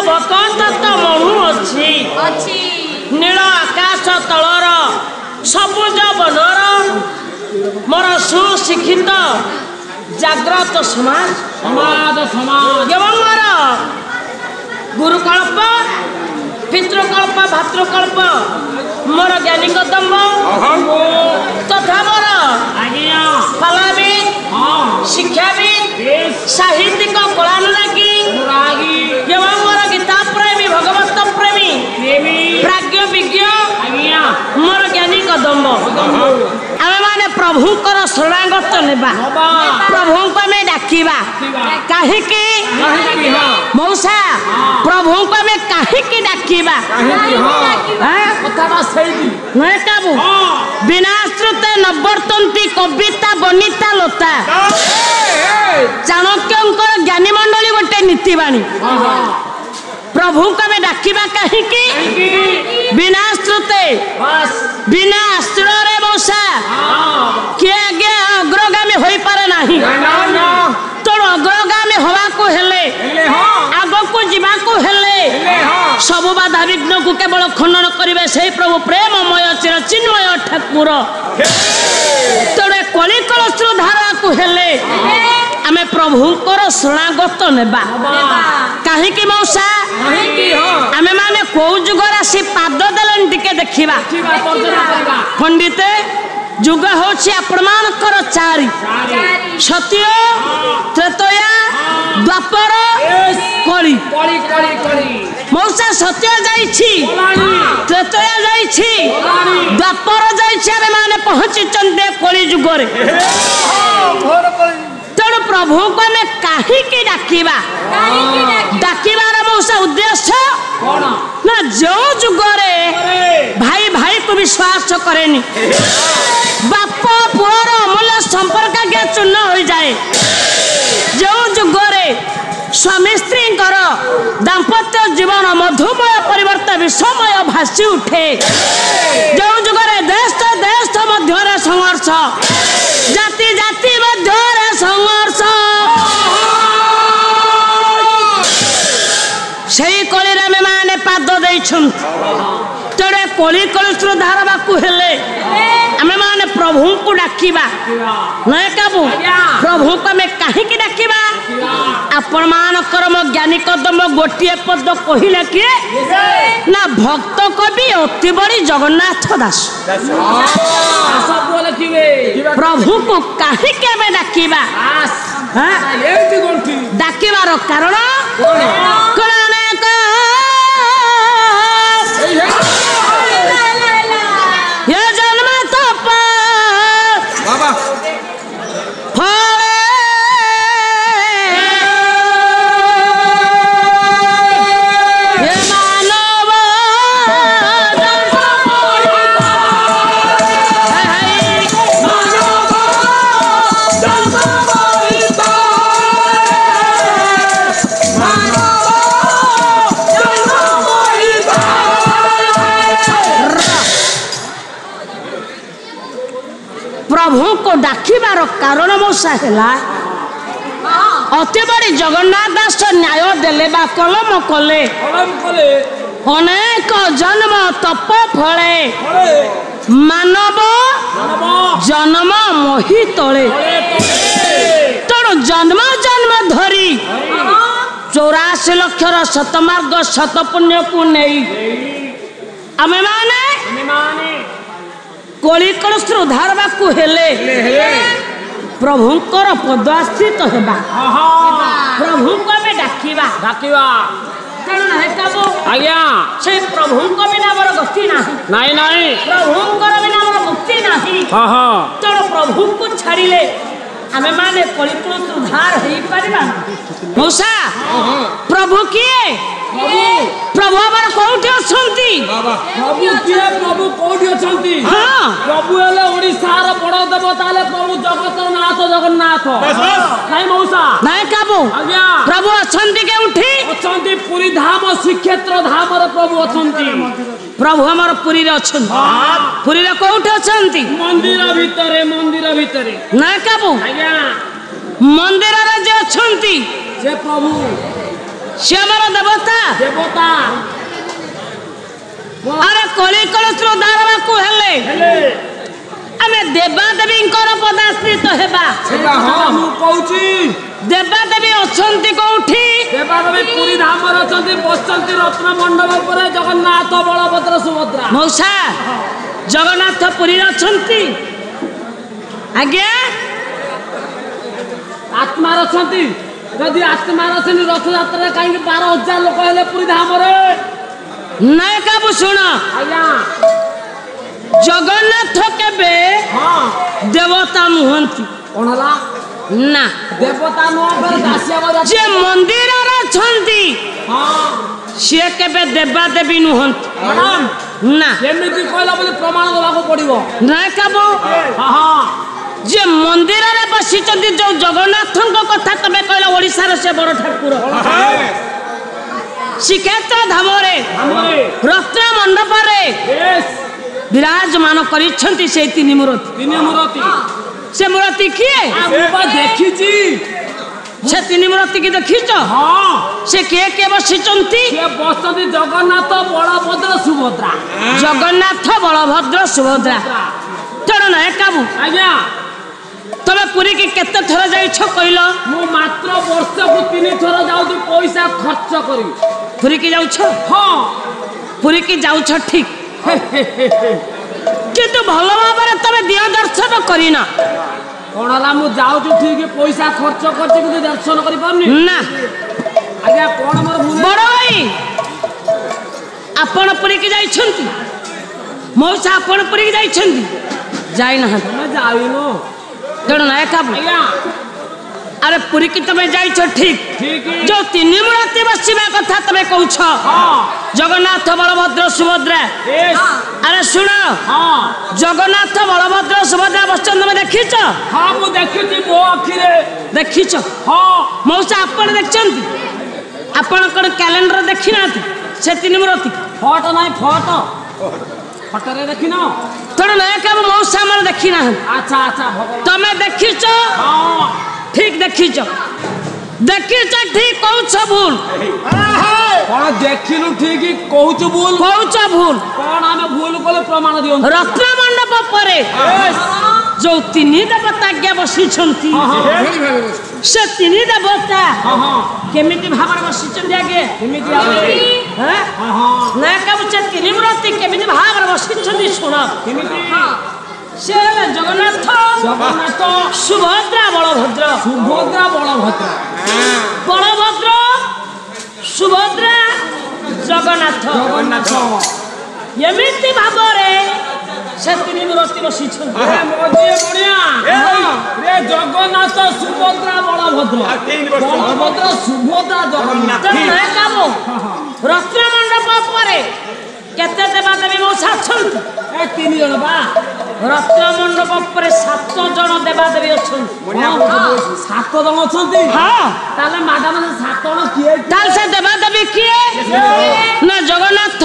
ବକଟ ତ ମହୁ ଅଛି ନୀଳ ଆକାଶ ତଳର ସବୁଜ ବନର ମୋର ସୁଶିକ୍ଷିତ ଜାଗ୍ରତ ସମାଜ ଏବଂ ମୋର ଗୁରୁକଳ୍ପ ପିତୃକଳ୍ପ ଭାତୃକଳ୍ପ ମୋର ଜ୍ଞାନୀ କଦମ୍ବ ତଥା ମୋର କଳାବିଦ ଶିକ୍ଷାବିଦ ସାହିତ୍ୟିକ କଳାନୁରାଗୀ ଏବଂ ମୋର ଗୀତା ପ୍ରେମୀ ଭଗବତ ପ୍ରେମୀ ପ୍ରାଜ୍ଞ ବିଜ୍ଞ ମୋର ଜ୍ଞାନୀ କଦମ୍ବ ଆମେ ମାନେ ପ୍ରଭୁଙ୍କର ଶରଣାଗତ ନେବା ପ୍ରଭୁଙ୍କୁ ଆମେ ଡାକିବା କାହିଁକି ମଉସା ପ୍ରଭୁଙ୍କୁ ଆମେ କାହିଁକି ଡାକିବା ବିନାଶ୍ରୁତେ ନବର୍ତ୍ତନ୍ତି କବିତା ବନିତା ଲତା ଚାଣକ୍ୟଙ୍କର ଜ୍ଞାନୀ ମଣ୍ଡଳୀ ଗୋଟେ ନୀତିବାଣୀ ପ୍ରଭୁଙ୍କୁ ଆମେ ଡାକିବା କାହିଁକି ବିନାଶ୍ରୁତେ ବିନା ଆଶ୍ରୟରେ ମଉସା କିଏ ଆଜ୍ଞା ଅଗ୍ରଗାମୀ ହୋଇପାରେ ନାହିଁ ତେଣୁ ଅଗ୍ରଗାମୀ ହବାକୁ ହେଲେ ଆଗକୁ ଯିବାକୁ ହେଲେ ସବୁ ବାଧା ବିଘ୍ନକୁ କେବଳ ଖଣ୍ଡନ କରିବେ ସେହି ପ୍ରଭୁ ପ୍ରେମମୟ ଚିର ଚିନ୍ମୟ ଠାକୁର ତେଣୁ କଳିକଳସ୍ତ୍ର ଧାରାକୁ ହେଲେ ଆମେ ପ୍ରଭୁଙ୍କର ଶରଣାଗତ ନେବା କାହିଁକି ମଉସା ଆମେ ମାନେ କୋଉ ଯୁଗରେ ଆସି ପାଦ ଦେଲେଣି ଟିକେ ଦେଖିବା ପଣ୍ଡିତ ଯୁଗ ହେଉଛି ଆପଣମାନଙ୍କର ଚାରି ସତ୍ୟ ତ୍ରେତୟା ଦ୍ୱାପର କଳି ମଉସା ସତ୍ୟ ଯାଇଛି ତ୍ରେତୟା ଯାଇଛି ଦ୍ୱାପର ଯାଇଛି ଆମେ ମାନେ ପହଞ୍ଚିଛନ୍ତି କଳି ଯୁଗରେ ତେଣୁ ପ୍ରଭୁଙ୍କୁ ଆମେ କାହିଁକି ଡାକିବା ଡାକିବାର ମଉସା ଉଦ୍ଦେଶ୍ୟ ନା ଯୋଉ ଯୁଗରେ ଭାଇ ଭାଇକୁ ବିଶ୍ୱାସ କରେନି ବାପ ପୁଅର ଅମୂଲ୍ୟ ସମ୍ପର୍କ ଆଜ୍ଞା ଚୂର୍ଣ୍ଣ ହୋଇଯାଏ ଯେଉଁ ଯୁଗରେ ସ୍ୱାମୀ ସ୍ତ୍ରୀଙ୍କର ଦାମ୍ପତ୍ୟ ଜୀବନ ମଧୁମୟ ପରିବର୍ତ୍ତେ ବିଷମୟ ଭାସି ଉଠେ ଯେଉଁ ଯୁଗରେ ଦେଶ ଦେଶ ମଧ୍ୟରେ ସଂଘର୍ଷ ଜାତି ଜାତି ମଧ୍ୟରେ ସଂଘର୍ଷ ସେଇ କଳିରେ ଆମେ ମାନେ ପାଦ ଦେଇଛନ୍ତି ତେଣୁ କଳି କଳସ୍ତ୍ର ଧାରବାକୁ ହେଲେ ଆମେ ମାନେ ପ୍ରଭୁଙ୍କୁ ଡାକିବା ନାଇଁ କାବୁ ପ୍ରଭୁଙ୍କୁ ଆମେ କାହିଁକି ଡାକିବା ଆପଣମାନଙ୍କର ମୋ ଜ୍ଞାନୀ କଦମ ଗୋଟିଏ ପଦ କହିଲେ କିଏ ନା ଭକ୍ତ କବି ଅତି ବଡ଼ି ଜଗନ୍ନାଥ ଦାସ ପ୍ରଭୁଙ୍କୁ କାହିଁକି ଆମେ ଡାକିବା ଡାକିବାର କାରଣ प्रभुको डाकिबार कारण मौसा है अति बड़ी जगन्नाथ दास न्याय देले बा कलम कले अनेक जन्म तप फले मानव जन्म मोहि तले तेणु जन्म जन्म धरी 84 लक्षर शतमार्ग शतपुण्य को नहीं आमे माने कलिकलस्त्र उद्धारवाकू हेले प्रभुंकर पदाश्रित हेबा प्रभुंको आमे डाकिबा तेणु नाही काबो आज्ञा से प्रभुंको बिना मोर गति नाही नाही प्रभुंकर बिना मोर मुक्ति नाही तेणु प्रभुंको छाड़िले आमे माने कलिकलस्त्र उद्धार हेई परिबा मौसा प्रभु किए प्रभु आमर कोठी अछंती प्रभु किए प्रभु कोठी अछंती हां प्रभु हेले ओडिसार बड़ देवता ले प्रभु जगतनाथ जगन्नाथ नाही मौसा नाही काबू आज्ञा प्रभु अछंती के उठी अछंती पुरी धाम श्रीक्षेत्र धाम रे प्रभु अछंती प्रभु आमर पुरी रे अछंती पुरी रे कोठी अछंती मंदिर भितरे नाही काबू आज्ञा मंदिर रे जे अछंती जे प्रभु से आमर देवता देवता अरे कली कलत्र दारवा को हेले आमे देवा देवी पदाश्रित हेबा हां मु कहूची देवा देवी अछंती कोठी देवा देवी पुरी धाम रे अछंती बसंती रत्न मंडप पर जगन्नाथ बलभद्र सुभद्रा मौसा जगन्नाथ पुरी अछंती आज्ञा आत्मा अछंती यदि आत्मा अछंती रथ यात्रा काई 12,000 लोक हेले पुरी धाम रे नाय काबू सुन आज्ञा जगन्नाथ केबे हां देवता नुहंती कोन हला ना देवता नो पर दासिया बजा जे मंदिर रे छंती हां से केबे देवा देवी नुहंती मैडम ना केमिति कहला बोले प्रमाण देबाको पड़िबो नाय काबू हां हां जे मंदिर रे बसिचंती जो जगन्नाथन को कथा तबे कहला ओडिसा रे से बड़ ठाकुर श्रीक्षेत्र धाम रे रत्न मंडप रे विराजमान करिछंती से तीन मूर्ति से मूर्ति किए देखी से तीन मूर्ति की देखीच हाँ से के बसिचंती बसती जगन्नाथ बलभद्र सुभद्रा जगन्नाथ बलभद्र सुभद्रा तेणु ना काबू आज्ञा तबे पुरी की केते थर जाइछ कहलो मु मात्र वर्ष को 3 थर जाउती पैसा खर्च करी पुरी की जाउछ हां पुरी की जाउछ ठीक किंतु भलो भाबरे तबे दिया दर्शन करिना कोन हला मु जाउती ठीक पैसा खर्च करछि कि दर्शन करि पारनी ना आज्ञा कोन मोर भूल बड़ भाई आपण पुरी की जाइछंती मौसा आपण पुरी की जाइछंती जाई ना मैं जाइनो तेणु ना काबू आज्ञा अरे पुरी की तबे जाइछ ठीक ठीक जो तीन मूर्ति बसिबा कथा तबे कहूछ हां जगन्नाथ बलभद्र सुभद्रा अरे सुन हां जगन्नाथ बलभद्र सुभद्रा बसचंद में देखीच हां मु देखिछि मो आखिरे देखीच हां मौसा आपण देखचंती आपण कोन कैलेंडर देखिना से तीन मूर्ति फोटो नहीं फोटो फोटो रे देखिनो तेणु ना काबू मौसा मन देखिना अच्छा अच्छा भगवान तमे देखीच हां ठीक देखीच देखीच ठीक कहूछ भूल कोन देखिनु ठीक कहूछ भूल कहूछ भूल कोन हमें भूल कोले प्रमाण दियो रत्न मंडप परे जो तीन देवता ज्ञा बसिछंती से तीन देवता केमिति भाबर बसिछंती आगे केमिति आगे हैं ना कब से तीन मूर्ति केमिति भाबर बसिछंती सुन केमिति से जगन्नाथ सुभद्रा बलभद्र सुभद्रा जगन्नाथ एमिति भाबरे से तीन मूर्ति बसिछंती बढ़िया रे जगन्नाथ सुभद्रा बलभद्र सुभद्रा जगन्नाथ रत्न मंडप परे केते देवा देवी मौसा छंती ए 3 जण बा रत्न मंडप परे 7 जण देवा देवी अछंती 7 जण अछंती हां ताले मैडम 7 जण किए ताल से देवा देवी किए ना जगन्नाथ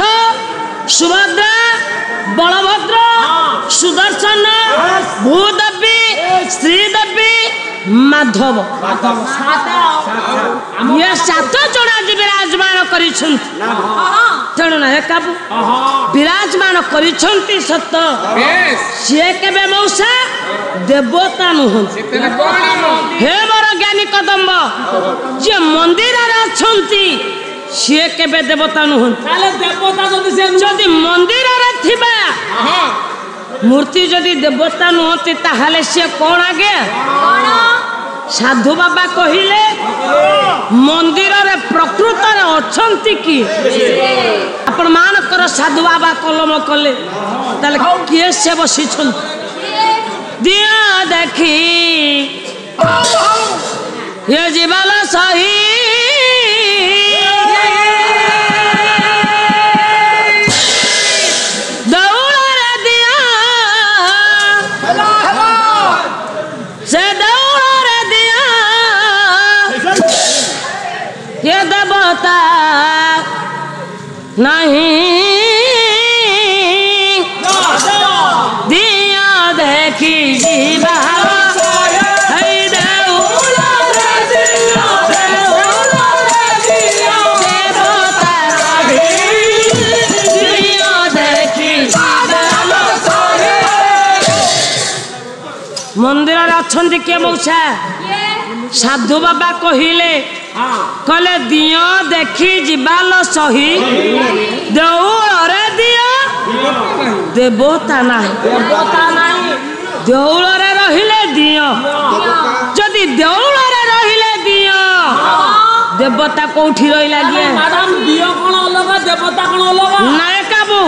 सुभद्रा बलभद्र सुदर्शन भूदेवी श्रीदेवी माधव ये 7 जण आज विराजमान करिछंती तेणु ना काबू विराजमान करिछंती सत से केबे मौसा देवता नुहंती हे मोर ज्ञानी कदम्ब जे मंदिर रे अछंती से केबे देवता नुहंती ताले देवता जदि मंदिर रे थिबा मूर्ति जदि देवता नुहंती ताहाले से कोन आगे साधु बाबा कहिले मंदिर रे प्रकृत रे अछंती की आपण मान कर साधु बाबा कलम कले ताले किए से बसी छंती दिया देखी ये जीवन सही ये देवता नहीं दिया देखी जीवा ଅଛନ୍ତି କିଏ ମଉସା ସାଧୁ ବାବା କହିଲେ କହିଲେ ଦିଅ ଦେଖି ଯିବାଲ ସହି ଦେଉଳରେ ଦିଅ ଦେବତା ନାହିଁ ଦେଉଳରେ ରହିଲେ ଦିଅ ଯଦି ଦେଉଳରେ ରହିଲେ ଦିଅ देवता कोठी रहिला गे मैडम दियो कोन अलग देवता कोन अलग नाय काबू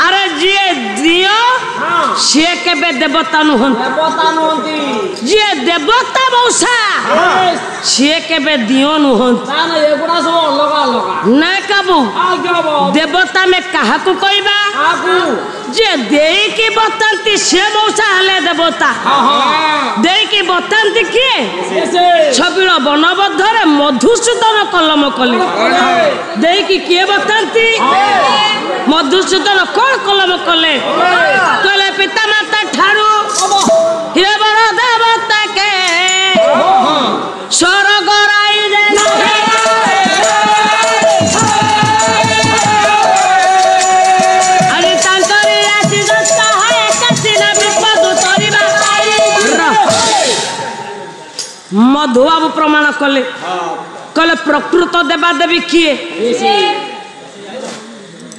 अरे जे दियो से केबे देवता नुहंती जे देवता मौसा से केबे दियो नुहंती ना एगुडा सब अलग अलग नाय काबू देवता में काहा को कहबा जे देई की बतंती से मौसा हले देवता देई की बतंती किए छबिल बनबद्धरे मधुसूदन कलम कले देई की किए बतंती मधुसूदन कोन कलम कले कले पिता माता ठारू हे बड़ देवता के स्वर्ग राई रे मधु बाबू प्रमाण कले कले प्रकृत देवा देवी किए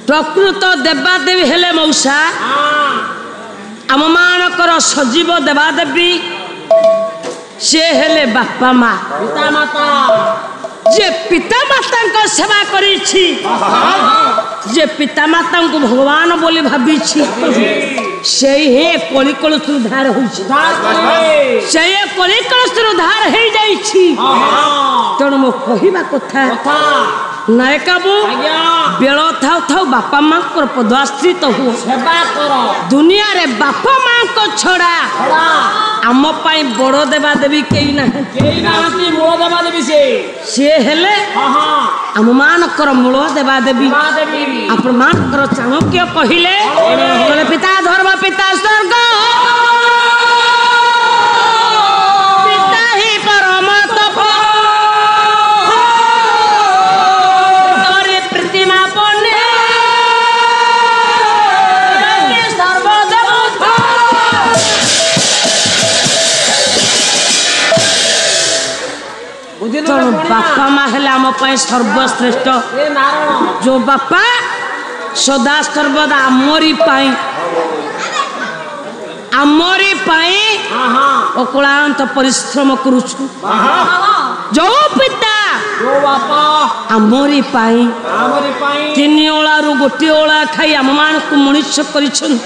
प्रकृत देवा देवी हेले मौसा आम मानकर सजीव देवा देवी से हेले बापा माँ पिता माता जे पिता माता को सेवा करी छी जे पिता माता को भगवान बोली भाभी छी से हे कलिकल सुधार होई छी से कलिकल सुधार हे जाई छी तण मो कहिबा कथा नाय काबू बेल थाउ थाउ बापा माँ को पदआश्रित हो सेवा करो दुनिया रे बापा माँ को छोड़ा आम पाई बड़ देवा देवी केई ना मूल देवा देवी से हेले आम मानकर मूल देवा देवी आपण मानकर चाणक्य कहिले कहले पिता धर्म पिता स्वर्ग पिता ही परम तप तोरे प्रतिमा बने सर्वदेवता बापा माँ हेले आम सर्वश्रेष्ठ जो बापा सदा सर्वदा आमरी पाई अकुलांत परिश्रम करुछु जो पिता जो बापा आमरी पाई तीन ओला रु गोटे ओला खाई आम मान को मनुष्य करिछन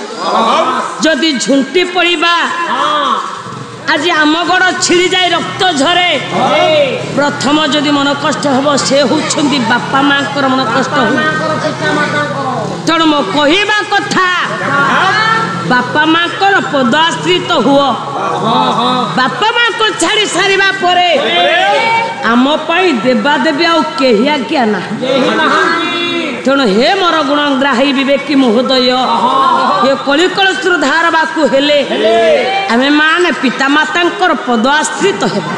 जदि झुंटी पड़िबा आज आम गड़ छिड़ी जाए रक्त झरे प्रथम जदि मन कष्ट हम से होउछंदी बापा माँ को मन कष्ट हो तेणु मो कहवा कथा बापा माँ को पदआश्रित हुओ बापा माँ को छाड़ी सारिबा परे आम पाई देवा देवी आउ केही आज्ञा ना तेणु हे मोर गुणग्राही विवेकी महोदय ये कलिकल सुधार बाकू हेले आमे माने पिता माता पदआश्रित हेबा